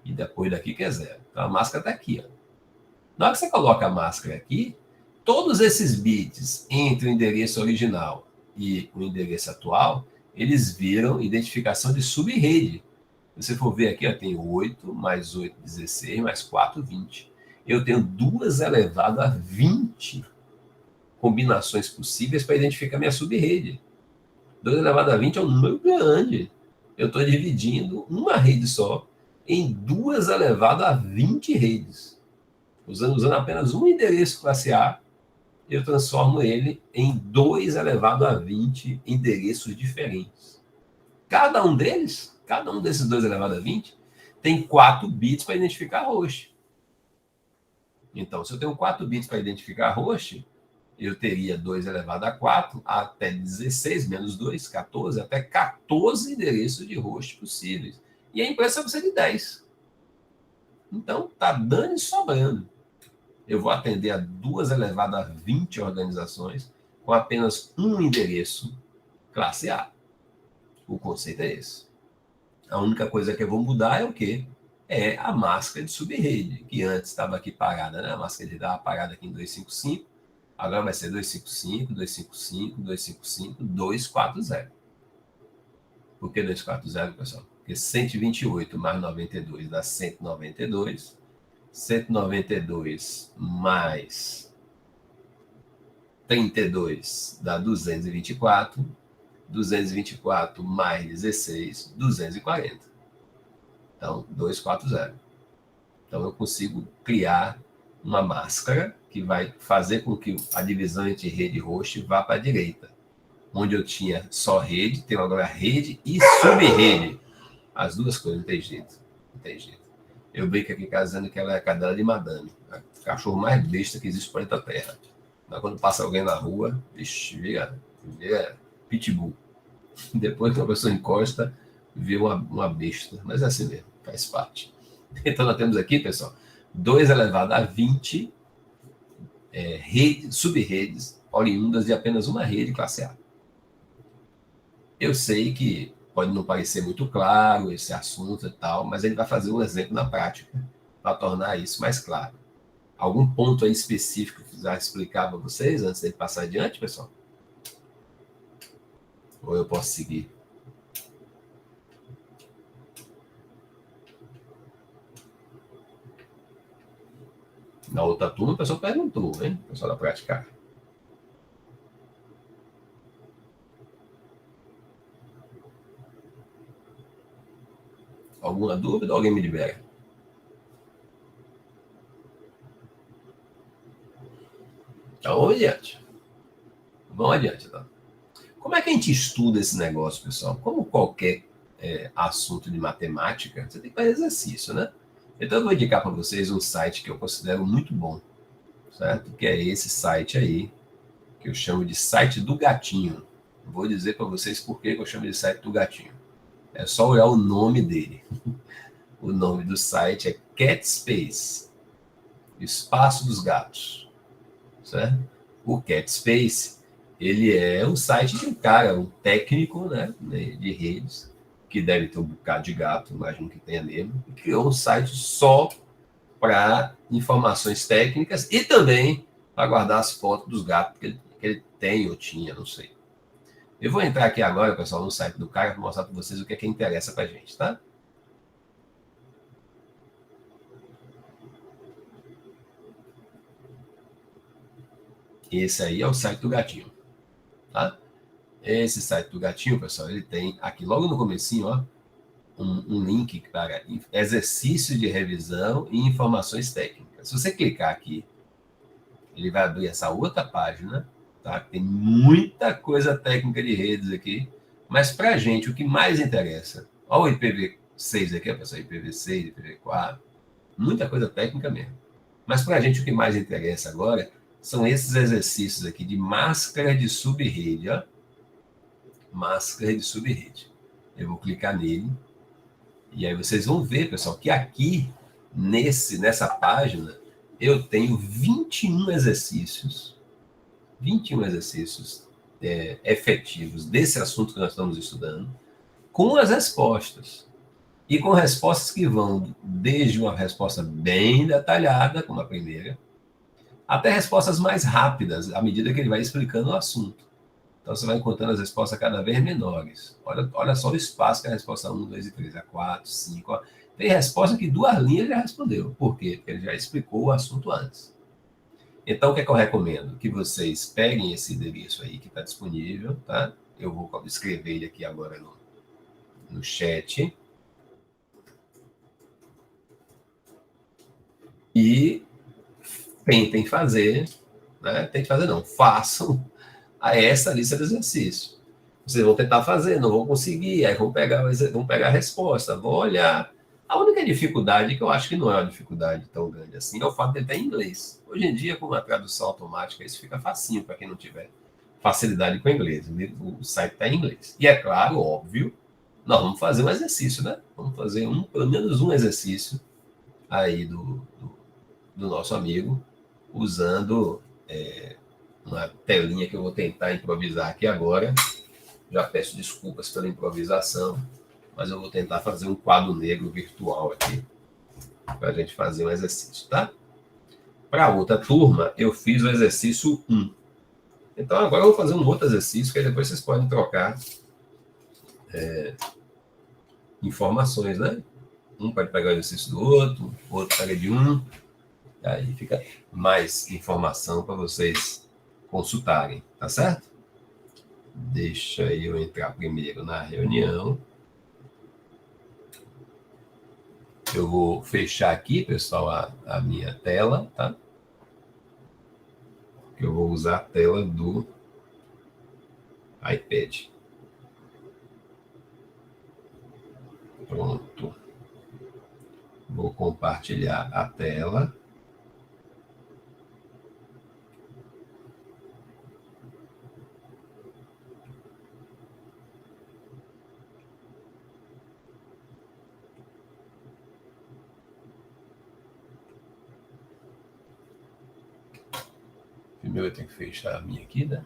E depois daqui que é 0. Então a máscara está aqui, ó. Na hora que você coloca a máscara aqui, todos esses bits entre o endereço original e o endereço atual, eles viram identificação de sub-rede. Se você for ver aqui, ó, tem 8, mais 8, 16, mais 4, 20. Eu tenho 2 elevado a 20 combinações possíveis para identificar minha sub-rede. 2 elevado a 20 é um número grande. Eu estou dividindo uma rede só em 2 elevado a 20 redes. Usando apenas um endereço classe A, eu transformo ele em 2 elevado a 20 endereços diferentes. Cada um desses 2 elevado a 20, tem 4 bits para identificar host. Então, se eu tenho 4 bits para identificar host, eu teria 2 elevado a 4 até 16, menos 2, 14, até 14 endereços de host possíveis. E a empresa precisa de 10. Então, está dando e sobrando. Eu vou atender a 2 elevado a 20 organizações com apenas um endereço classe A. O conceito é esse. A única coisa que eu vou mudar é o quê? É a máscara de sub-rede, que antes estava aqui parada, né? A máscara de estava parada aqui em 255, agora vai ser 255, 255, 255, 240. Por que 240, pessoal? Porque 128 mais 92 dá 192, 192 mais 32 dá 224, 224 mais 16, 240. Então, 240. Então, eu consigo criar uma máscara que vai fazer com que a divisão entre rede e host vá para a direita. Onde eu tinha só rede, tenho agora rede e sub-rede. As duas coisas, não tem jeito. Não tem jeito. Eu brinco aqui casando que ela é a cadela de madame. A cachorro mais besta que existe no planeta Terra. Mas quando passa alguém na rua, vira pitbull. Depois que a pessoa encosta, vira uma besta. Mas é assim mesmo, faz parte. Então nós temos aqui, pessoal, 2 elevado a 20 sub-redes oriundas de apenas uma rede classe A. Eu sei que pode não parecer muito claro esse assunto e tal, mas ele vai fazer um exemplo na prática para tornar isso mais claro. Algum ponto aí específico que precisar explicar para vocês antes de passar adiante, pessoal? Ou eu posso seguir? Na outra turma, o pessoal perguntou, hein? O pessoal da prática. Alguma dúvida? Alguém me libera? Então, vamos adiante. Vamos adiante, tá? Como é que a gente estuda esse negócio, pessoal? Como qualquer assunto de matemática, você tem que fazer exercício, né? Então, eu vou indicar para vocês um site que eu considero muito bom, certo? Que é esse site aí, que eu chamo de site do gatinho. Vou dizer para vocês por que eu chamo de site do gatinho. É só olhar o nome dele. O nome do site é CatSpace, Espaço dos Gatos, certo? O CatSpace, ele é um site de um cara, um técnico, né, de redes, que deve ter um bocado de gato, imagino que tenha mesmo, e criou um site só para informações técnicas e também para guardar as fotos dos gatos que ele tem ou tinha, não sei. Eu vou entrar aqui agora, pessoal, no site do cara para mostrar para vocês o que é que interessa para a gente, tá? Esse aí é o site do Gatinho, tá? Esse site do Gatinho, pessoal, ele tem aqui logo no comecinho, ó, um link para exercício de revisão e informações técnicas. Se você clicar aqui, ele vai abrir essa outra página, tá? Tem muita coisa técnica de redes aqui, mas para a gente o que mais interessa, olha o IPv6 aqui, pessoal, IPv6, IPv4, muita coisa técnica mesmo. Mas para a gente o que mais interessa agora são esses exercícios aqui de máscara de subrede, ó. Máscara de subrede. Eu vou clicar nele e aí vocês vão ver, pessoal, que aqui nessa página eu tenho 21 exercícios efetivos desse assunto que nós estamos estudando, com as respostas. E com respostas que vão desde uma resposta bem detalhada, como a primeira, até respostas mais rápidas, à medida que ele vai explicando o assunto. Então, você vai encontrando as respostas cada vez menores. Olha só o espaço que a resposta 1, 2 e 3, a 4, 5... Ó. Tem resposta que 2 linhas ele já respondeu. Por quê? Porque ele já explicou o assunto antes. Então, o que é que eu recomendo? Que vocês peguem esse endereço aí que está disponível, tá? Eu vou escrever ele aqui agora no chat. E tentem fazer, né? Tentem fazer não, façam essa lista de exercícios. Vocês vão tentar fazer, não vão conseguir, aí vão pegar a resposta, vão olhar. A única dificuldade, que eu acho que não é uma dificuldade tão grande assim, é o fato de ele estar em inglês. Hoje em dia, com a tradução automática, isso fica facinho para quem não tiver facilidade com o inglês. O site está em inglês. E é claro, óbvio, nós vamos fazer um exercício, né? Vamos fazer pelo menos um exercício aí do nosso amigo, usando uma telinha que eu vou tentar improvisar aqui agora. Já peço desculpas pela improvisação, mas eu vou tentar fazer um quadro negro virtual aqui para a gente fazer um exercício, tá? Para a outra turma, eu fiz o exercício 1. Então, agora eu vou fazer um outro exercício, que aí depois vocês podem trocar informações, né? Um pode pegar o exercício do outro, o outro pega de um, e aí fica mais informação para vocês consultarem, tá certo? Deixa eu entrar primeiro na reunião. Eu vou fechar aqui, pessoal, a minha tela, tá? Eu vou usar a tela do iPad. Pronto. Vou compartilhar a tela. Primeiro eu tenho que fechar a minha aqui, né?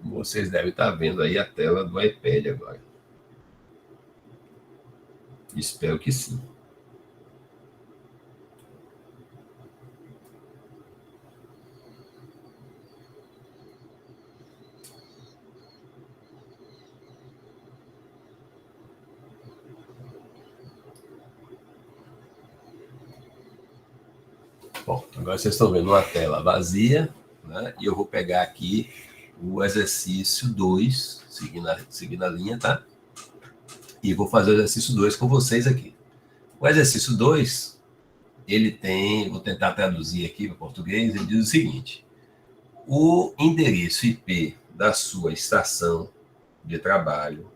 Vocês devem estar vendo aí a tela do iPad agora. Espero que sim. Bom, agora vocês estão vendo uma tela vazia, né? E eu vou pegar aqui o exercício 2, seguindo a linha, tá? E vou fazer o exercício 2 com vocês aqui. O exercício 2, ele tem, vou tentar traduzir aqui para português, ele diz o seguinte: o endereço IP da sua estação de trabalho,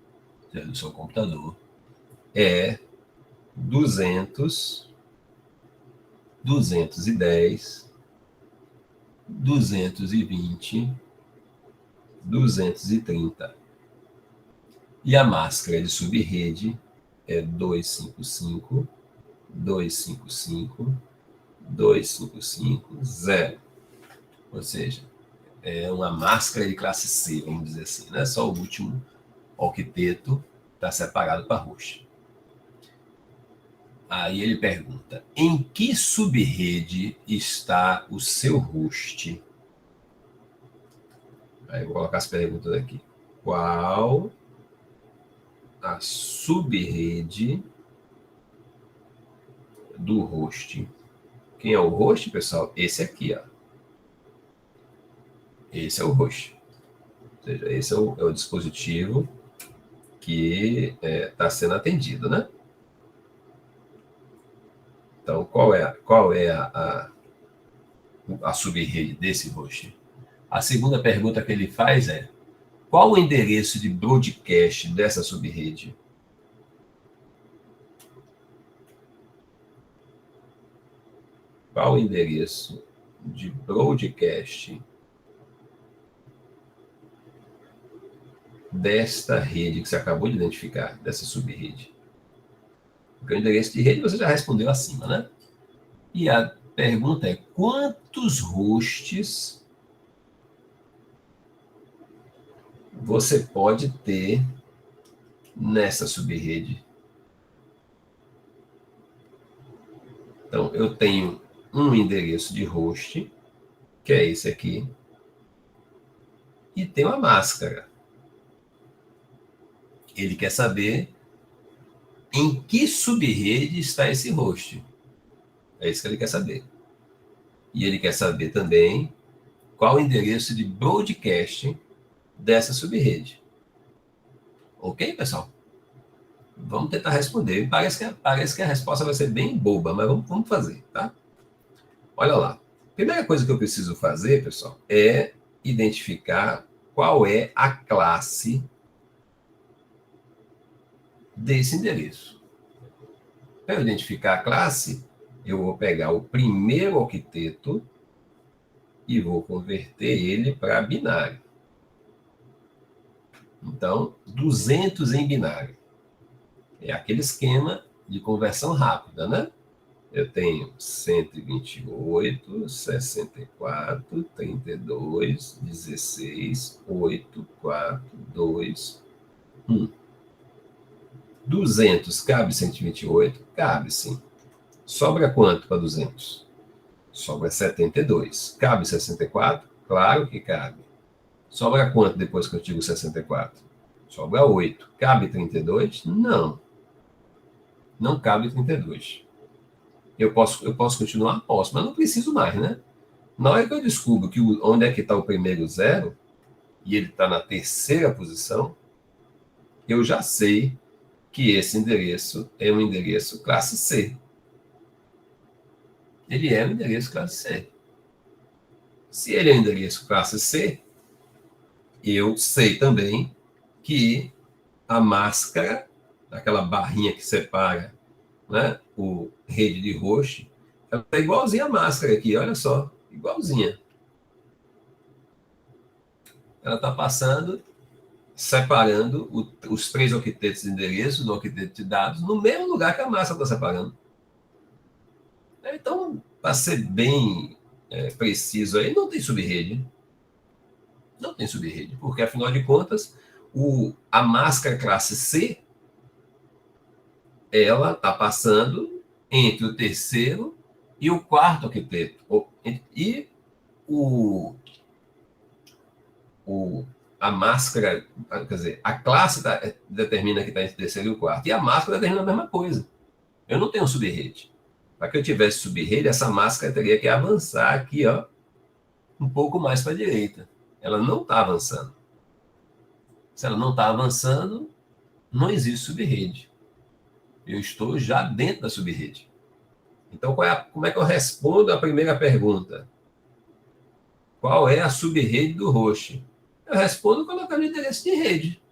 do seu computador, é 200, 210, 220, 230. E a máscara de subrede é 255, 255, 255, 0. Ou seja, é uma máscara de classe C, vamos dizer assim, né? Só o último octeto está separado para roxa. Aí ele pergunta: em que subrede está o seu host? Aí eu vou colocar as perguntas aqui. Qual a subrede do host? Quem é o host, pessoal? Esse aqui, ó. Esse é o host. Ou seja, esse é o dispositivo que está sendo atendido, né? Então, qual é a subrede desse host? A segunda pergunta que ele faz é: qual o endereço de broadcast dessa subrede? Qual o endereço de broadcast desta rede que você acabou de identificar, dessa subrede? Porque o endereço de rede você já respondeu acima, né? E a pergunta é: quantos hosts você pode ter nessa subrede? Então, eu tenho um endereço de host, que é esse aqui, e tem uma máscara. Ele quer saber em que subrede está esse host. É isso que ele quer saber. E ele quer saber também qual o endereço de broadcast dessa subrede. Ok, pessoal? Vamos tentar responder. Parece que a resposta vai ser bem boba, mas vamos fazer, tá? Olha lá. Primeira coisa que eu preciso fazer, pessoal, é identificar qual é a classe desse endereço. Para eu identificar a classe, eu vou pegar o primeiro octeto e vou converter ele para binário. Então, 200 em binário. É aquele esquema de conversão rápida, né? Eu tenho 128, 64, 32, 16, 8, 4, 2, 1. 200 cabe 128? Cabe, sim. Sobra quanto para 200? Sobra 72. Cabe 64? Claro que cabe. Sobra quanto depois que eu tiro 64? Sobra 8. Cabe 32? Não. Não cabe 32. Eu posso continuar? Posso, mas não preciso mais, né? Na hora que eu descubro onde é que está o primeiro zero, e ele está na terceira posição, eu já sei que esse endereço é um endereço classe C. Ele é um endereço classe C. Se ele é um endereço classe C, eu sei também que a máscara, aquela barrinha que separa, né, o rede de host, ela está igualzinha a máscara aqui, olha só, igualzinha. Ela está passando, separando os 3 octetos de endereço do octeto de dados no mesmo lugar que a máscara está separando. Então, para ser bem preciso aí, não tem subrede. Não tem subrede, porque afinal de contas, a máscara classe C, ela está passando entre o terceiro e o quarto octeto. E a máscara, quer dizer, a classe determina que está entre o terceiro e o quarto, e a máscara determina a mesma coisa. Eu não tenho subrede. Para que eu tivesse subrede, essa máscara teria que avançar aqui, ó, um pouco mais para a direita. Ela não está avançando. Se ela não está avançando, não existe subrede. Eu estou já dentro da subrede. Então, como é que eu respondo a primeira pergunta? Qual é a subrede do host? Eu respondo colocando o endereço de rede.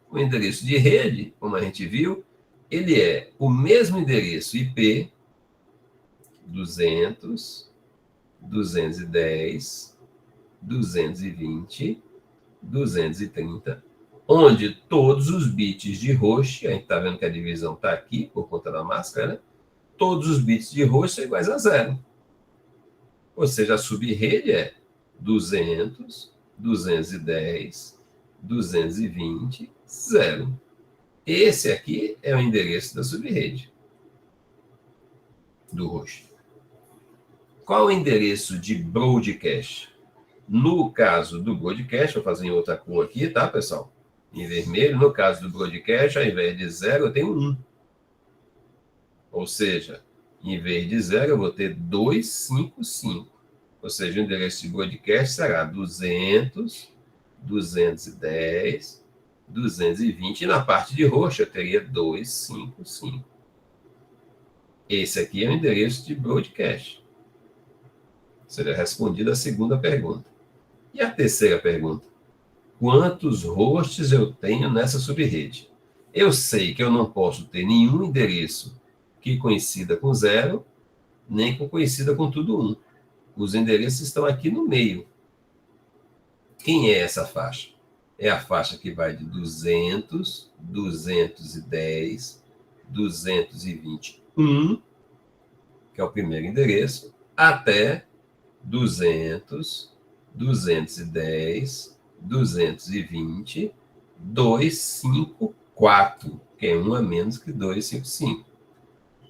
O endereço de rede, como a gente viu, ele é o mesmo endereço IP 200, 210, 220, 230, onde todos os bits de host, a gente está vendo que a divisão está aqui por conta da máscara, né? Todos os bits de host são iguais a 0. Ou seja, a subrede é 200, 210, 220, 0. Esse aqui é o endereço da subrede. do host. Qual o endereço de broadcast? No caso do broadcast, vou fazer em outra cor aqui, tá, pessoal? Em vermelho, no caso do broadcast, ao invés de 0, eu tenho 1. Ou seja, em vez de 0, eu vou ter 255. Ou seja, o endereço de broadcast será 200, 210, 220. E na parte de host, eu teria 255. Esse aqui é o endereço de broadcast. Seria respondida a segunda pergunta. E a terceira pergunta? Quantos hosts eu tenho nessa subrede? Eu sei que eu não posso ter nenhum endereço que coincida com 0, nem que coincida com tudo 1. Os endereços estão aqui no meio. Quem é essa faixa? É a faixa que vai de 200, 210, 221, que é o primeiro endereço, até 200, 210, 220, 254, que é um a menos que 255.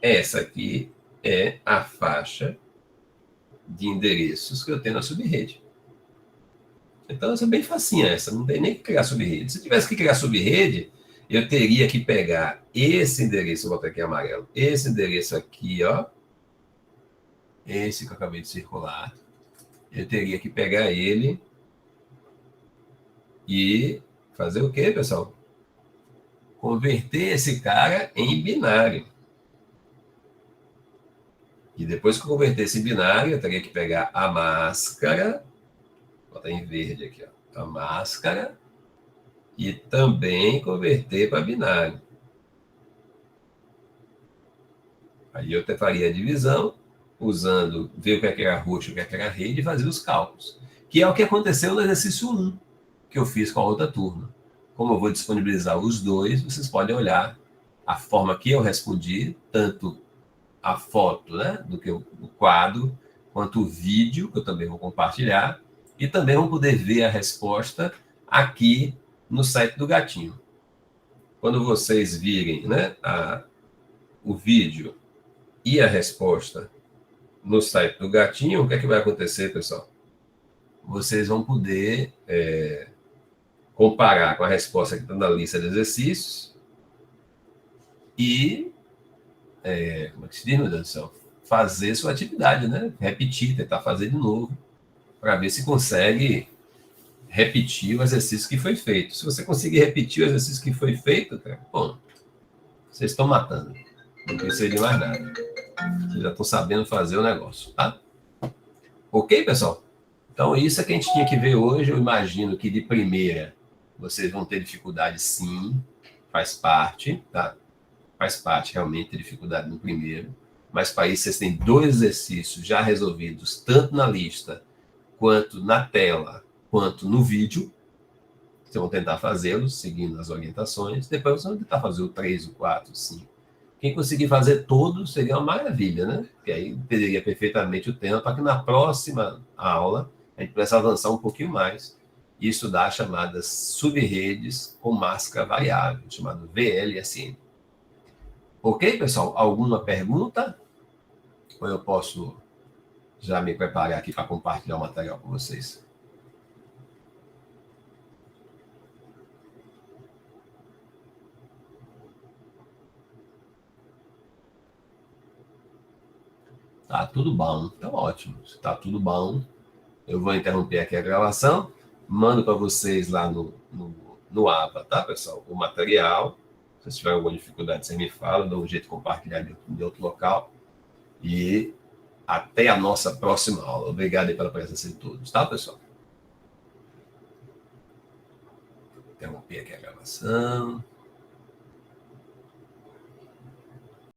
Essa aqui é a faixa de endereços que eu tenho na subrede. Então, essa é bem facinha essa, não tem nem que criar subrede. Se eu tivesse que criar subrede, eu teria que pegar esse endereço, vou botar aqui amarelo, esse endereço aqui, ó, esse que eu acabei de circular, eu teria que pegar ele e fazer o quê, pessoal? Converter esse cara em binário. E depois que eu convertesse em binário, eu teria que pegar a máscara, vou botar em verde aqui, ó, a máscara, e também converter para binário. Aí eu faria a divisão, usando, ver o que era roxo, o que era rede, e fazer os cálculos. Que é o que aconteceu no exercício 1, que eu fiz com a outra turma. Como eu vou disponibilizar os dois, vocês podem olhar a forma que eu respondi, tanto a foto, né, do quadro, quanto o vídeo, que eu também vou compartilhar, e também vão poder ver a resposta aqui no site do Gatinho. Quando vocês virem, né, o vídeo e a resposta no site do Gatinho, o que é que vai acontecer, pessoal? Vocês vão poder comparar com a resposta que está na lista de exercícios e, como é que se diz, meu Deus do céu? Fazer sua atividade, né? Repetir, tentar fazer de novo, para ver se consegue repetir o exercício que foi feito. Se você conseguir repetir o exercício que foi feito, bom, vocês estão matando. Não precisa de mais nada. Vocês já estão sabendo fazer o negócio, tá? Ok, pessoal? Então, isso é que a gente tinha que ver hoje. Eu imagino que de primeira vocês vão ter dificuldade, sim. Faz parte, tá? Faz parte realmente ter dificuldade no primeiro. Mas para isso vocês têm 2 exercícios já resolvidos, tanto na lista, quanto na tela, quanto no vídeo. Vocês vão tentar fazê-los, seguindo as orientações. Depois vocês vão tentar fazer o 3, o 4, o 5. Quem conseguir fazer todos seria uma maravilha, né? Porque aí entenderia perfeitamente o tema, para que na próxima aula a gente pudesse avançar um pouquinho mais e estudar as chamadas subredes com máscara variável, chamado VLSN. Ok, pessoal? Alguma pergunta? Ou eu posso já me preparar aqui para compartilhar o material com vocês? Tá tudo bom, então ótimo. Se tá tudo bom, eu vou interromper aqui a gravação, mando para vocês lá no APA, tá, pessoal? O material. Se vocês tiverem alguma dificuldade, vocês me falam, dou um jeito de compartilhar de outro local. E até a nossa próxima aula. Obrigado aí pela presença de todos, tá, pessoal? Interromper aqui a gravação.